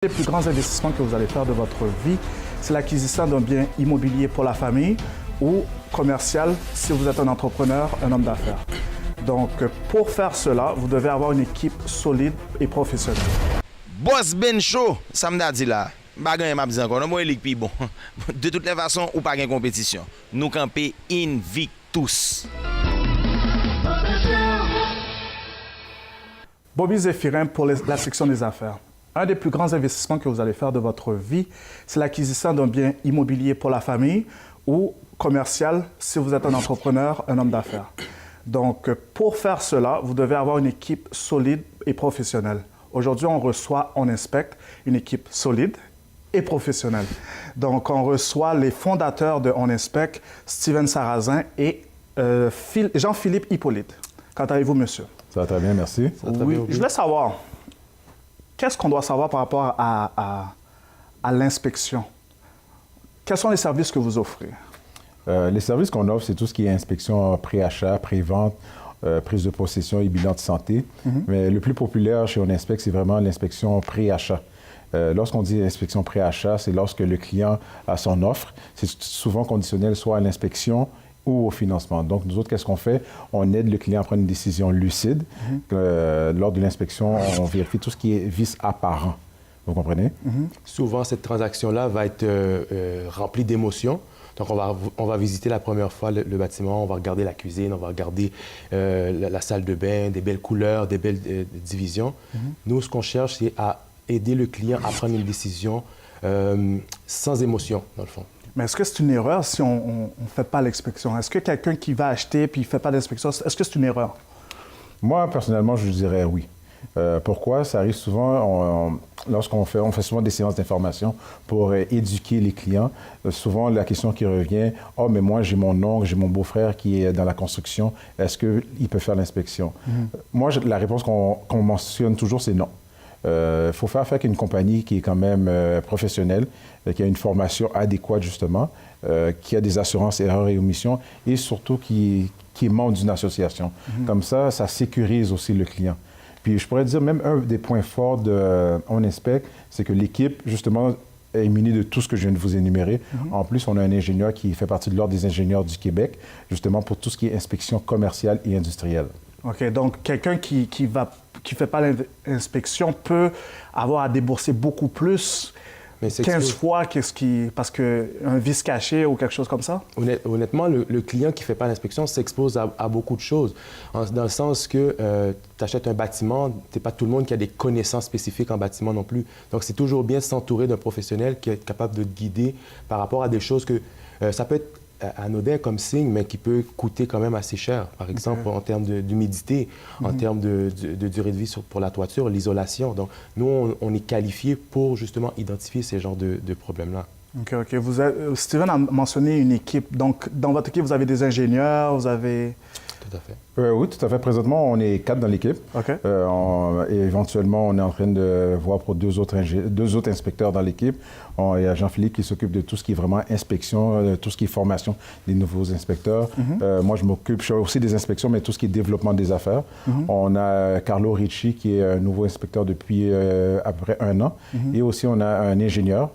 Les plus grands investissements que vous allez faire de votre vie, c'est l'acquisition d'un bien immobilier pour la famille ou commercial si vous êtes un entrepreneur, un homme d'affaires. Donc, pour faire cela, vous devez avoir une équipe solide et professionnelle. Boss Ben Show, ça m'a dit là. Bagay m'a dit encore, non moi lik pi bon. De toutes les façons, ou pas gain compétition. Nous camper Invictus. Bobby Zéphirin pour la section des affaires. Un des plus grands investissements que vous allez faire de votre vie, c'est l'acquisition d'un bien immobilier pour la famille ou commercial si vous êtes un entrepreneur, un homme d'affaires. Donc, pour faire cela, vous devez avoir une équipe solide et professionnelle. Aujourd'hui, on inspecte une équipe solide et professionnelle. Donc, on reçoit les fondateurs de On Inspecte, Steven Sarrazin et Jean-Philippe Hippolyte. Comment allez-vous, monsieur? Ça va très bien, merci. Oui, je voulais savoir, qu'est-ce qu'on doit savoir par rapport à l'inspection? Quels sont les services que vous offrez? Les services qu'on offre, c'est tout ce qui est inspection pré-achat, pré-vente, prise de possession et bilan de santé. Mais le plus populaire chez On Inspecte, c'est vraiment l'inspection pré-achat. Lorsqu'on dit inspection pré-achat, c'est lorsque le client a son offre. C'est souvent conditionnel soit à l'inspection ou au financement. Donc, nous autres, qu'est-ce qu'on fait? On aide le client à prendre une décision lucide. Lors de l'inspection, on vérifie tout ce qui est vice apparent. Vous comprenez? Souvent, cette transaction-là va être remplie d'émotions. Donc, on va visiter la première fois le bâtiment, on va regarder la cuisine, on va regarder la salle de bain, des belles couleurs, des belles divisions. Nous, ce qu'on cherche, c'est à aider le client à prendre une décision sans émotion, dans le fond. Mais est-ce que c'est une erreur si on ne fait pas l'inspection? Est-ce que quelqu'un qui va acheter puis il ne fait pas d'inspection, est-ce que c'est une erreur? Moi, personnellement, je dirais oui. Pourquoi? Ça arrive souvent, lorsqu'on fait souvent des séances d'information pour éduquer les clients. Souvent, la question qui revient, « Ah, mais moi, j'ai mon oncle, j'ai mon beau-frère qui est dans la construction. Est-ce qu'il peut faire l'inspection? Moi, la réponse qu'on mentionne toujours, c'est non. Il faut faire affaire avec une compagnie qui est quand même professionnelle, qui a une formation adéquate justement, qui a des assurances erreurs et omissions et surtout qui est membre d'une association. Comme ça sécurise aussi le client. Puis je pourrais dire même un des points forts de On Inspecte, c'est que l'équipe justement est munie de tout ce que je viens de vous énumérer. En plus, on a un ingénieur qui fait partie de l'Ordre des ingénieurs du Québec, justement pour tout ce qui est inspection commerciale et industrielle. OK, donc quelqu'un qui fait pas l'inspection peut avoir à débourser beaucoup plus, Mais 15 fois, parce qu'un vice caché ou quelque chose comme ça? Honnêtement, le client qui ne fait pas l'inspection s'expose à beaucoup de choses. Dans le sens que tu achètes un bâtiment, tu n'es pas tout le monde qui a des connaissances spécifiques en bâtiment non plus. Donc, c'est toujours bien de s'entourer d'un professionnel qui est capable de te guider par rapport à des choses que ça peut être anodin comme signe, mais qui peut coûter quand même assez cher. Par exemple, en termes d'humidité, en termes de durée de vie pour la toiture, l'isolation. Donc, nous, on est qualifiés pour justement identifier ces genres de problèmes-là. OK, OK. Steven a mentionné une équipe. Donc, dans votre équipe, vous avez des ingénieurs, vous avez... Tout à fait. Oui, tout à fait. Présentement, on est 4 dans l'équipe. OK. Et éventuellement, on est en train de voir pour deux autres inspecteurs dans l'équipe. Il y a Jean-Philippe qui s'occupe de tout ce qui est vraiment inspection, tout ce qui est formation des nouveaux inspecteurs. Moi, je fais aussi des inspections, mais tout ce qui est développement des affaires. On a Carlo Ricci qui est un nouveau inspecteur depuis à peu près 1 an. Et aussi, on a un ingénieur.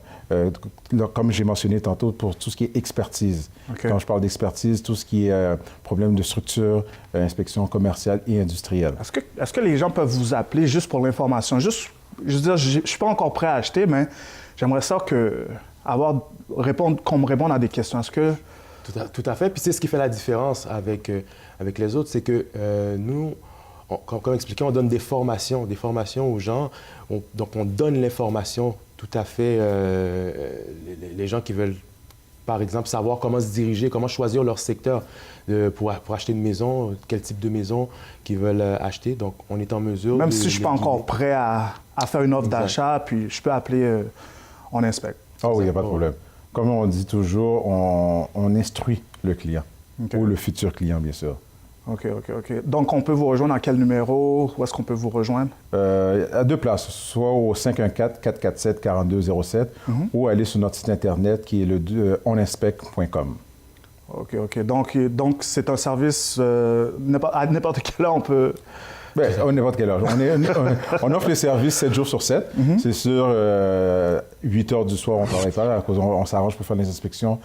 Comme j'ai mentionné tantôt, pour tout ce qui est expertise. Okay. Quand je parle d'expertise, tout ce qui est problème de structure, inspection commerciale et industrielle. Est-ce que les gens peuvent vous appeler juste pour l'information? Je veux dire, je ne suis pas encore prêt à acheter, mais j'aimerais ça qu'on me réponde à des questions. Est-ce que... Tout à fait. Puis c'est ce qui fait la différence avec les autres, c'est que nous, comme expliqué, on donne des formations aux gens. Donc, on donne l'information tout à fait. Les gens qui veulent, par exemple, savoir comment se diriger, comment choisir leur secteur pour acheter une maison, quel type de maison qu'ils veulent acheter. Donc, on est en mesure... Même si je ne suis pas encore prêt à faire une offre d'achat, puis je peux appeler On Inspecte. Ah oui, il n'y a pas de problème. Comme on dit toujours, on instruit le client, ou le futur client, bien sûr. OK. Donc, on peut vous rejoindre à quel numéro? Où est-ce qu'on peut vous rejoindre? À 2 places, soit au 514-447-4207 ou aller sur notre site Internet qui est le oninspecte.com. OK. Donc c'est un service, à n'importe quelle heure, on peut Ben, à n'importe quelle heure. On offre les services 7 jours sur 7. C'est sûr, 8 heures du soir, on ne travaille pas, à cause on s'arrange pour faire les inspections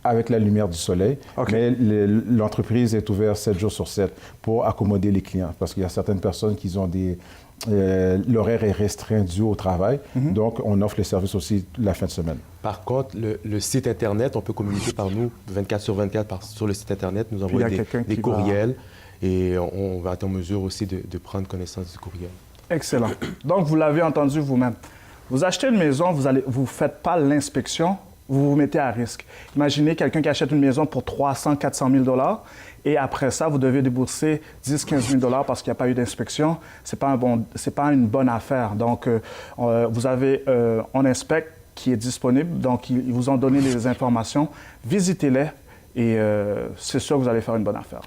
avec la lumière du soleil. OK. Mais l'entreprise est ouverte 7 jours sur 7 pour accommoder les clients. Parce qu'il y a certaines personnes qui ont des... l'horaire est restreint dû au travail. Donc, on offre les services aussi la fin de semaine. Par contre, le site Internet, on peut communiquer par nous 24 sur 24 sur le site Internet, nous Puis il y a envoyer quelqu'un des qui courriels et on va être en mesure aussi de prendre connaissance du courriel. Excellent. Donc, vous l'avez entendu vous-même. Vous achetez une maison, vous ne faites pas l'inspection, vous vous mettez à risque. Imaginez quelqu'un qui achète une maison pour 300 400 000 $, et après ça, vous devez débourser 10 15 000 $ parce qu'il n'y a pas eu d'inspection. Ce n'est pas une bonne affaire. Donc, vous avez un inspect qui est disponible. Donc, ils vous ont donné les informations. Visitez-les et c'est sûr que vous allez faire une bonne affaire.